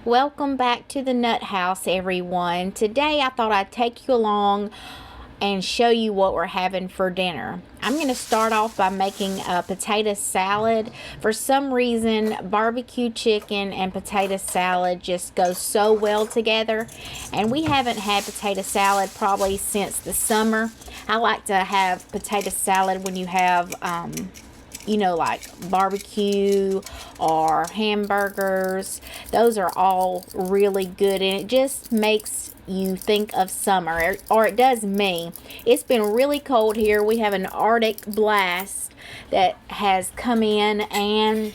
Welcome back to the Nut House, everyone. Today I thought I'd take you along and show you what we're having for dinner. I'm going to start off by making a potato salad. For some reason, barbecue chicken and potato salad just go so well together, and we haven't had potato salad probably since the summer. I like to have potato salad when you have like barbecue or hamburgers. Those are all really good, and it just makes you think of summer, or it does me. It's been really cold here. We have an Arctic blast that has come in, and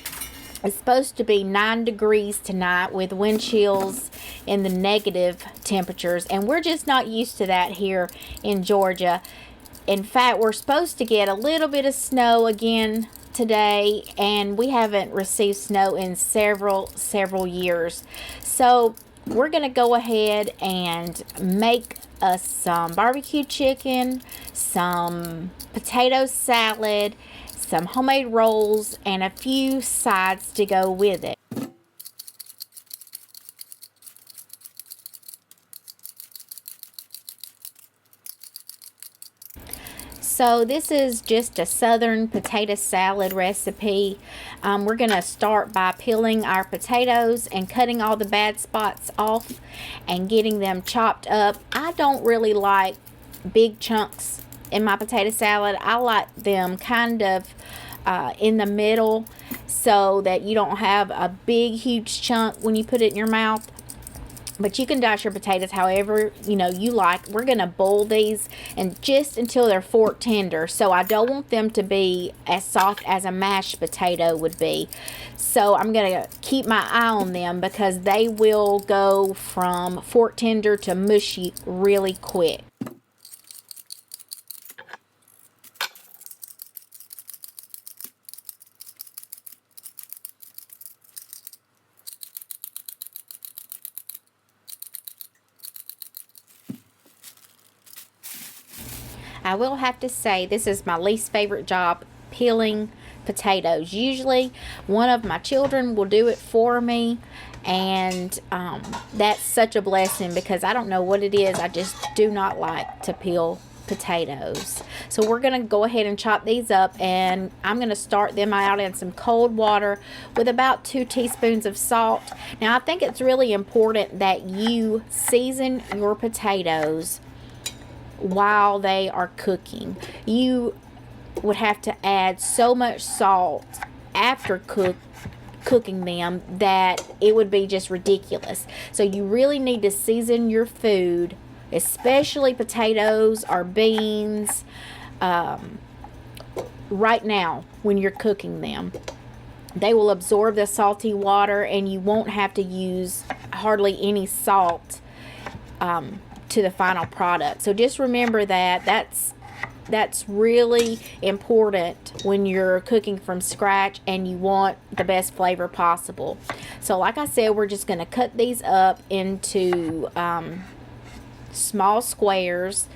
it's supposed to be 9 degrees tonight with wind chills in the negative temperatures, and we're just not used to that here in Georgia. In fact, we're supposed to get a little bit of snow again today, and we haven't received snow in several years. So we're gonna go ahead and make us some barbecue chicken, some potato salad, some homemade rolls, and a few sides to go with it. So this is just a southern potato salad recipe. We're going to start by peeling our potatoes and cutting all the bad spots off and getting them chopped up. I don't really like big chunks in my potato salad. I like them kind of in the middle so that you don't have a big huge chunk when you put it in your mouth. But you can dice your potatoes however you like. We're going to boil these and just until they're fork tender. So I don't want them to be as soft as a mashed potato would be. So I'm going to keep my eye on them because they will go from fork tender to mushy really quick. I will have to say this is my least favorite job, peeling potatoes. Usually one of my children will do it for me, and that's such a blessing because I don't know what it is. I just do not like to peel potatoes. So we're going to go ahead and chop these up, and I'm going to start them out in some cold water with about 2 teaspoons of salt. Now I think it's really important that you season your potatoes while they are cooking. You would have to add so much salt after cooking them that it would be just ridiculous. So you really need to season your food, especially potatoes or beans, right now when you're cooking them. They will absorb the salty water, and you won't have to use hardly any salt to the final product. So just remember that that's really important when you're cooking from scratch and you want the best flavor possible. So like I said, we're just going to cut these up into small squares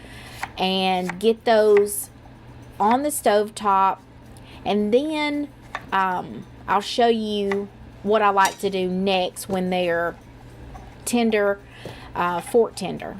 and get those on the stove top, and then I'll show you what I like to do next when they're tender, fork tender.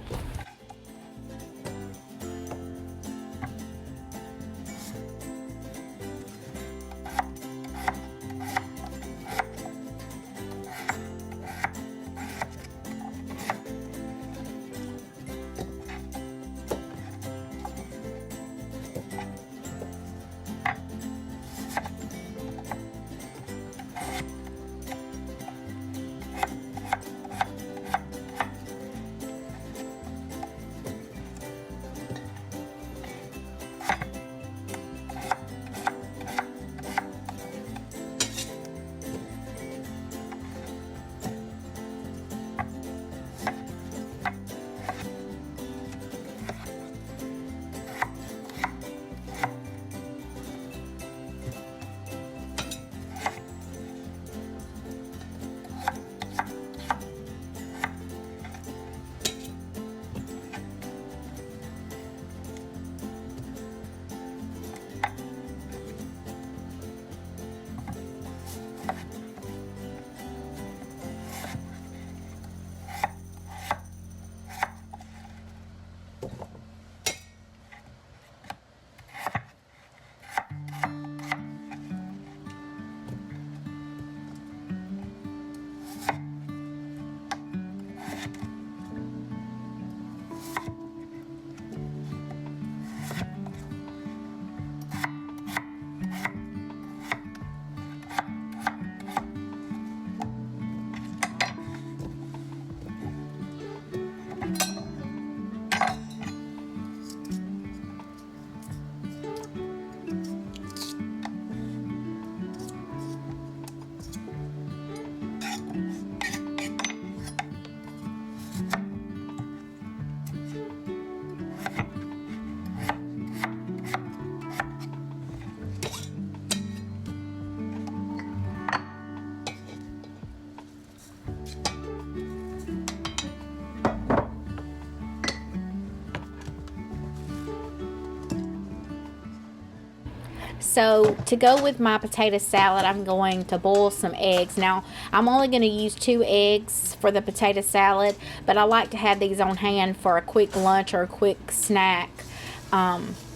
So to go with my potato salad, I'm going to boil some eggs. Now, I'm only going to use 2 eggs for the potato salad, but I like to have these on hand for a quick lunch or a quick snack.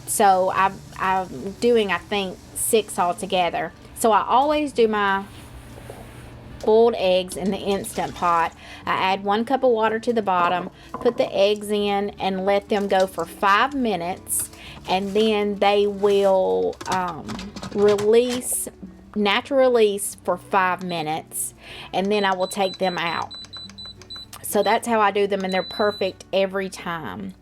So I'm doing, I think, 6 altogether. So I always do my boiled eggs in the Instant Pot. I add 1 cup of water to the bottom, put the eggs in, and let them go for 5 minutes, and then they will release, natural release for 5 minutes, and then I will take them out. So that's how I do them, and they're perfect every time.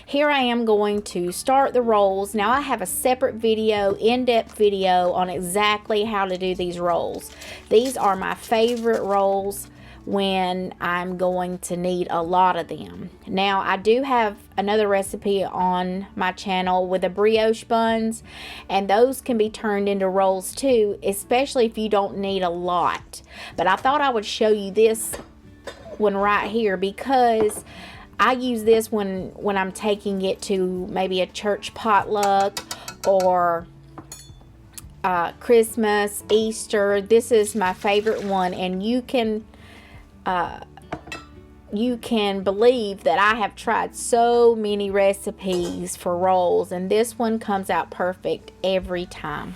Here I am going to start the rolls. Now I have a separate video, in-depth video on exactly how to do these rolls. These are my favorite rolls when I'm going to need a lot of them. Now I do have another recipe on my channel with the brioche buns, and those can be turned into rolls too, especially if you don't need a lot. But I thought I would show you this one right here because I use this when I'm taking it to maybe a church potluck or Christmas, Easter. This is my favorite one, and you can believe that I have tried so many recipes for rolls, and this one comes out perfect every time.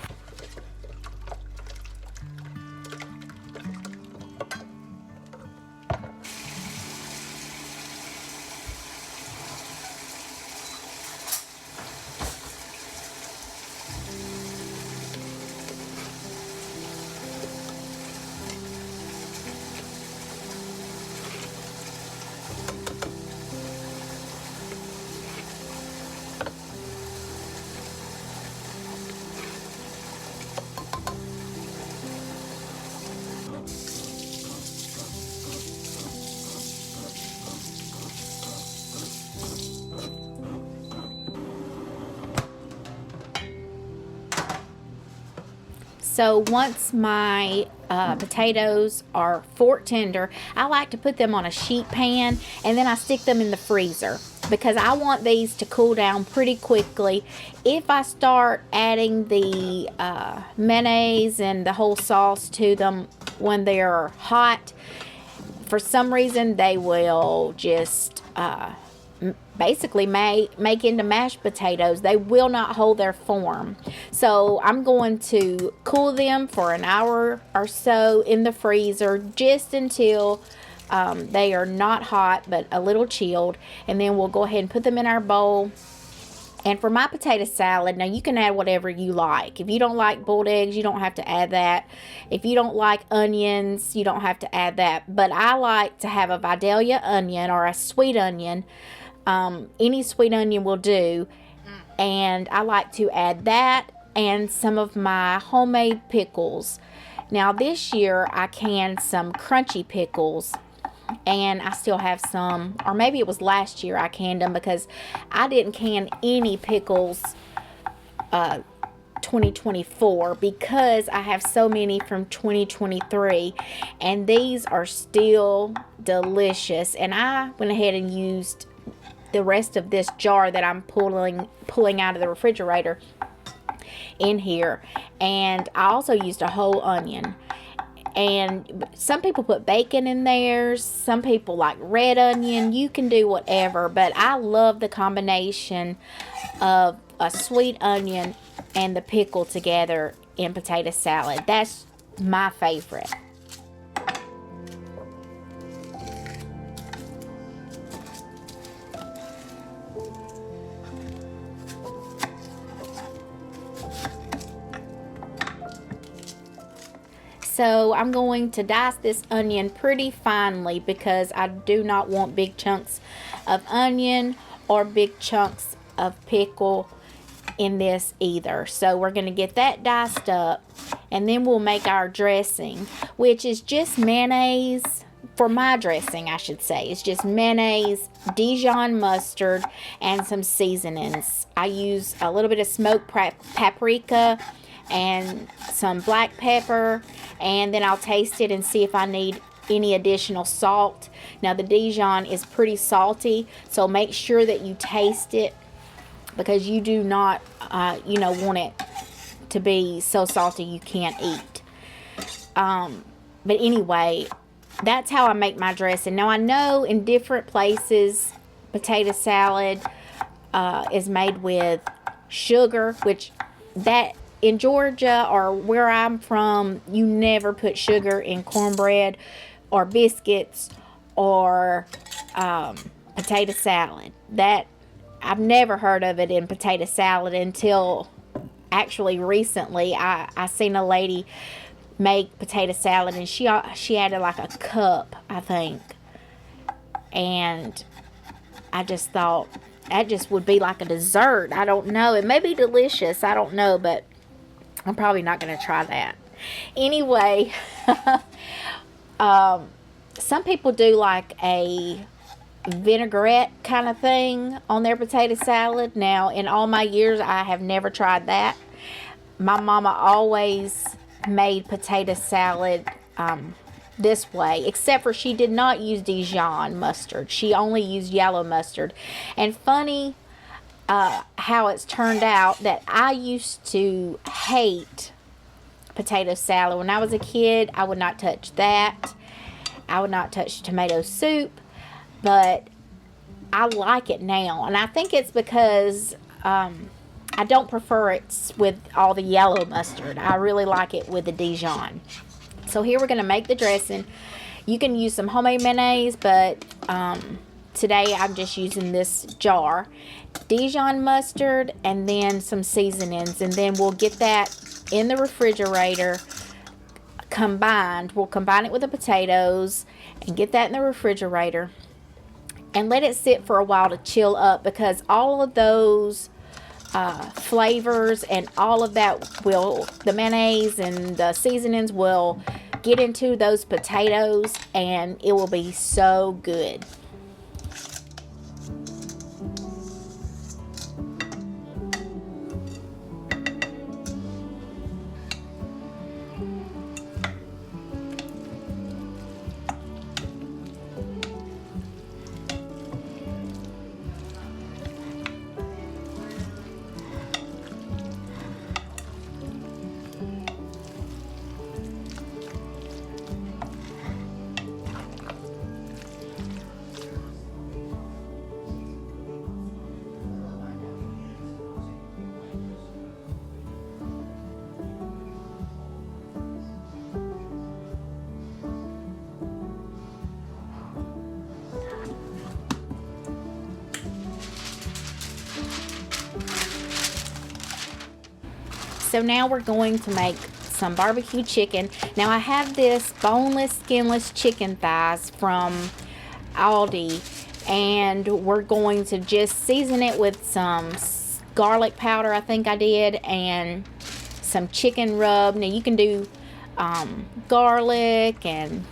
So once my potatoes are fork tender, I like to put them on a sheet pan, and then I stick them in the freezer because I want these to cool down pretty quickly. If I start adding the mayonnaise and the whole sauce to them when they're hot, for some reason they will just basically make into mashed potatoes. They will not hold their form. So I'm going to cool them for an hour or so in the freezer, just until they are not hot but a little chilled, and then we'll go ahead and put them in our bowl. And for my potato salad, now you can add whatever you like. If you don't like boiled eggs, you don't have to add that. If you don't like onions, you don't have to add that. But I like to have a Vidalia onion or a sweet onion. Any sweet onion will do. And I like to add that and some of my homemade pickles. Now this year I canned some crunchy pickles, and I still have some, or maybe it was last year I canned them, because I didn't can any pickles 2024 because I have so many from 2023, and these are still delicious. And I went ahead and used the rest of this jar that I'm pulling out of the refrigerator in here, and I also used a whole onion. And some people put bacon in theirs, some people like red onion. You can do whatever, but I love the combination of a sweet onion and the pickle together in potato salad. That's my favorite. So I'm going to dice this onion pretty finely because I do not want big chunks of onion or big chunks of pickle in this either. So we're going to get that diced up, and then we'll make our dressing, which is just mayonnaise. For my dressing, I should say, it's just mayonnaise, Dijon mustard, and some seasonings. I use a little bit of smoked paprika and some black pepper, and then I'll taste it and see if I need any additional salt. Now the Dijon is pretty salty, so make sure that you taste it, because you do not want it to be so salty you can't eat. But anyway, that's how I make my dressing. Now I know in different places potato salad is made with sugar, which that in Georgia or where I'm from, you never put sugar in cornbread or biscuits or potato salad. That I've never heard of it in potato salad until actually recently. I seen a lady make potato salad and she added like a cup, I think, and I just thought that just would be like a dessert. I don't know. It may be delicious. I don't know, but I'm probably not going to try that. Anyway, some people do like a vinaigrette kind of thing on their potato salad. Now, in all my years, I have never tried that. My mama always made potato salad this way, except for she did not use Dijon mustard. She only used yellow mustard. And funny how it's turned out that I used to hate potato salad. When I was a kid, I would not touch that. I would not touch tomato soup, but I like it now. And I think it's because I don't prefer it with all the yellow mustard. I really like it with the Dijon. So here we're going to make the dressing. You can use some homemade mayonnaise, but today I'm just using this jar. Dijon mustard and then some seasonings. And then we'll get that in the refrigerator combined. We'll combine it with the potatoes and get that in the refrigerator. And let it sit for a while to chill up, because all of those flavors and all of that will, the mayonnaise and the seasonings will get into those potatoes and it will be so good. So now we're going to make some barbecue chicken. Now I have this boneless, skinless chicken thighs from Aldi, and we're going to just season it with some garlic powder, I think I did, and some chicken rub. Now you can do garlic and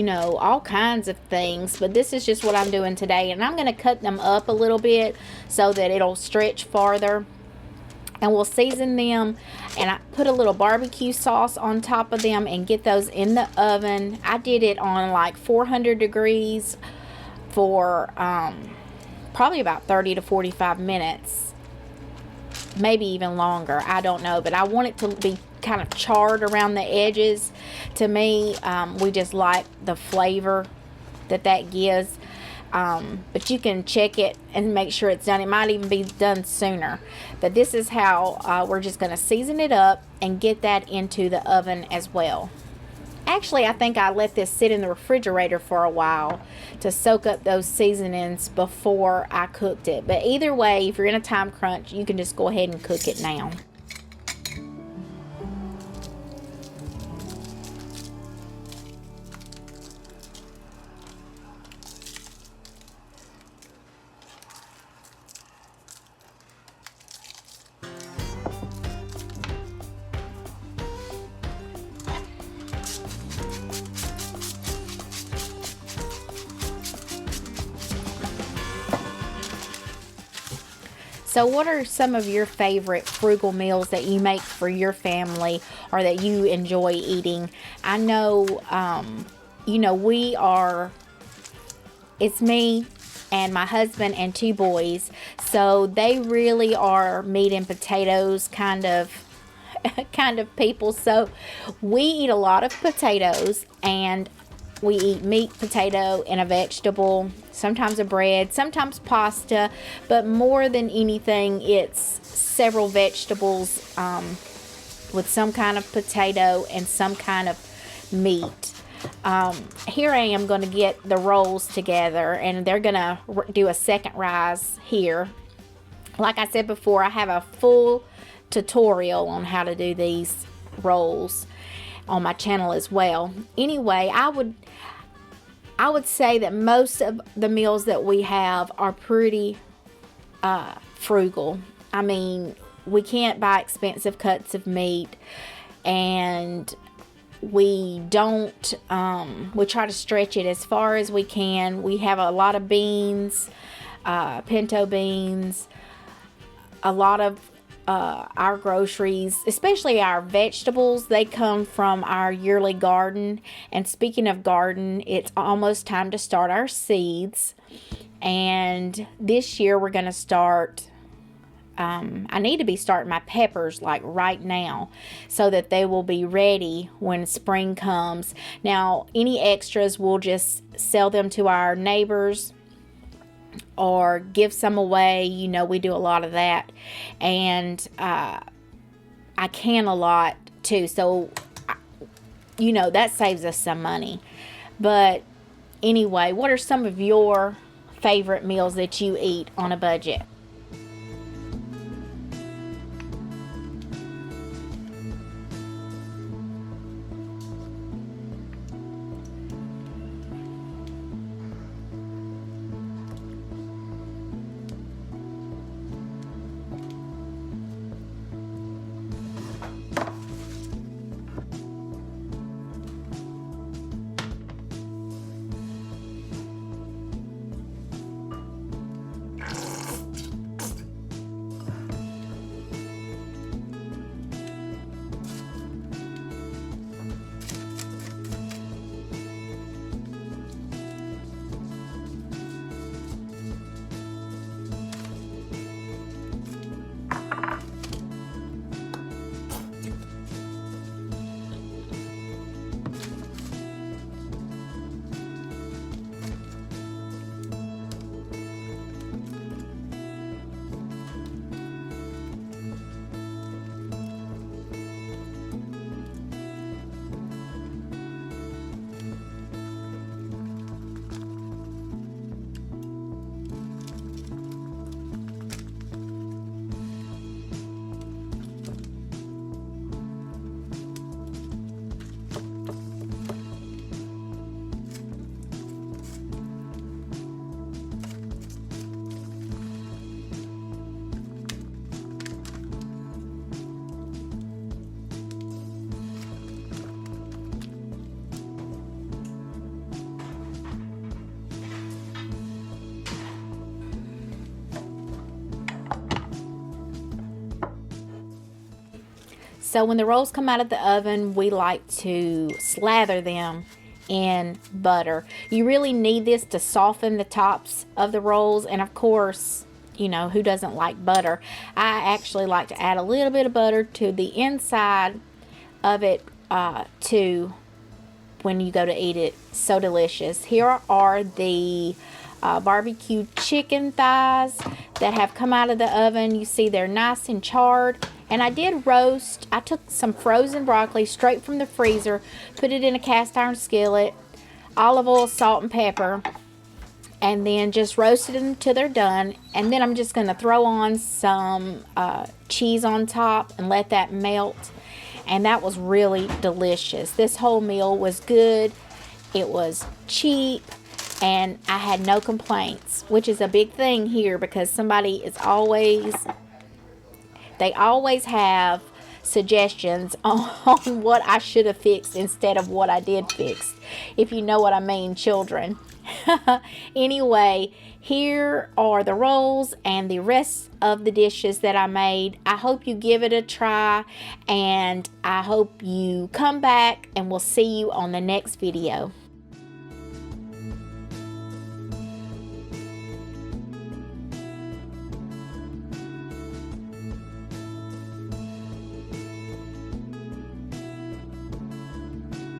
all kinds of things, but this is just what I'm doing today. And I'm going to cut them up a little bit so that it'll stretch farther. And we'll season them, and I put a little barbecue sauce on top of them and get those in the oven. I did it on like 400 degrees for probably about 30 to 45 minutes, maybe even longer, I don't know, but I want it to be kind of charred around the edges. To me, we just like the flavor that gives. But you can check it and make sure it's done. It might even be done sooner. But this is how we're just going to season it up and get that into the oven as well. Actually, I think I let this sit in the refrigerator for a while to soak up those seasonings before I cooked it. But either way, if you're in a time crunch, you can just go ahead and cook it now. So what are some of your favorite frugal meals that you make for your family or that you enjoy eating? I know, it's me and my husband and 2 boys. So they really are meat and potatoes kind of kind of people. So we eat a lot of potatoes, and we eat meat, potato, and a vegetable, sometimes a bread, sometimes pasta, but more than anything, it's several vegetables with some kind of potato and some kind of meat. Here I am going to get the rolls together, and they're going to do a second rise here. Like I said before, I have a full tutorial on how to do these rolls on my channel as well. Anyway, I would say that most of the meals that we have are pretty frugal. I mean, we can't buy expensive cuts of meat, and we don't we try to stretch it as far as we can. We have a lot of beans, pinto beans, a lot of our groceries, especially our vegetables, they come from our yearly garden. And speaking of garden, it's almost time to start our seeds. And this year we're going to start, I need to be starting my peppers like right now so that they will be ready when spring comes. Now, any extras, we'll just sell them to our neighbors or give some away. You know, we do a lot of that. And I can a lot too, so you know, that saves us some money. But anyway, what are some of your favorite meals that you eat on a budget? So when the rolls come out of the oven, we like to slather them in butter. You really need this to soften the tops of the rolls. And of course, you know, who doesn't like butter? I actually like to add a little bit of butter to the inside of it too when you go to eat it. So delicious. Here are the barbecue chicken thighs that have come out of the oven. You see they're nice and charred. And I did roast. I took some frozen broccoli straight from the freezer, put it in a cast iron skillet, olive oil, salt, and pepper, and then just roasted them until they're done. And then I'm just going to throw on some cheese on top and let that melt. And that was really delicious. This whole meal was good. It was cheap, and I had no complaints, which is a big thing here because somebody is always... They always have suggestions on what I should have fixed instead of what I did fix. If you know what I mean, children. Anyway, here are the rolls and the rest of the dishes that I made. I hope you give it a try, and I hope you come back, and we'll see you on the next video.